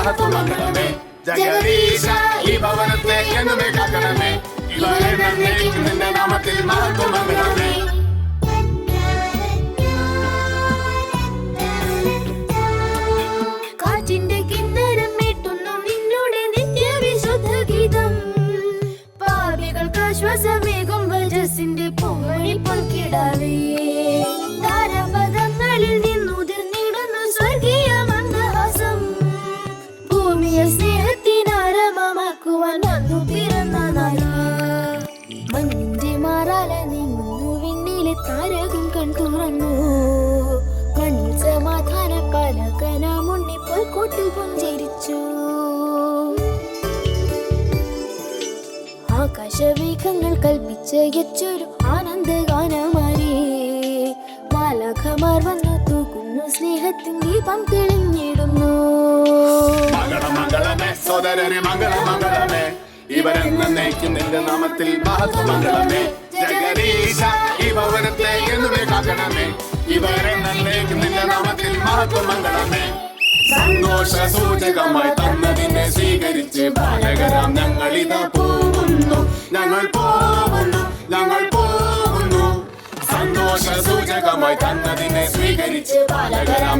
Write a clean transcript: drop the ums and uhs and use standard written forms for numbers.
മഹത്വമംഗളമേ. ജഗദീശ ഈ ഭവനത്തെ എന്നുമേ കാക്കണമേ. ഇവരെ നന്ദിക്കും നിന്റെ നാമത്തിൽ മഹത്വമംഗളമേ. കാറ്റിന്റെ കിന്നരം മീട്ടുന്നു നിന്നുടെ നിത്യവിശുദ്ധ ഗീതം. പാപികൾക്ക് ആശ്വാസമേകും വജസ്സിന്റെ പൂമഴി പൊൻകിടാവേ. താരപദങ്ങളിൽ നിന്നുതിർന്നിടുന്നു സ്വർഗീയ മന്ദഹാസം. ഭൂമിയെ സ്നേഹത്തിനാരമമാക്കുവാൻ വന്നു പിറന്ന നാള. മഞ്ഞിന്റെ മാറാല നീങ്ങുന്നു വിണ്ണിലെ താരകം കൺതുറന്നു. കണ്ണിൽ സമാധാന പാലകനാമുണ്ണി പോൽക്കോട്ടിൽ പുഞ്ചരിച്ചു. ആകാശമേഘങ്ങൾ കൽപ്പിച്ചയച്ചൊരു ആനന്ദഗാനമാരി. മാലാഖമാർ വന്നു തൂക്കുന്നു സ്നേഹത്തിൻ ദീപം തെളിഞ്ഞിടുന്നു. മംഗളമംഗളമേ സോദരരെ മംഗളമംഗളമേ. ഇവരെന്നേക്കും നിന്റെ നാമത്തിൽ മഹത്വമംഗളമേ. ജഗദീശ ഈ ഭവനത്തെ എന്നുമേ കാക്കണമേ. ഇവരെന്നേക്കും നിന്റെ നാമത്തിൽ മഹത്വമംഗളമേ. സന്തോഷ സൂചകമായി തന്നതിനെ സ്വീകരിച്ച് ബാലകരാം ഞങ്ങളിതാ പോകുന്നു. ഞങ്ങൾ പോകുന്നു, ഞങ്ങൾ പോകുന്നു. സന്തോഷ സൂചകമായി തന്നതിനെ സ്വീകരിച്ച് ബാലകരാം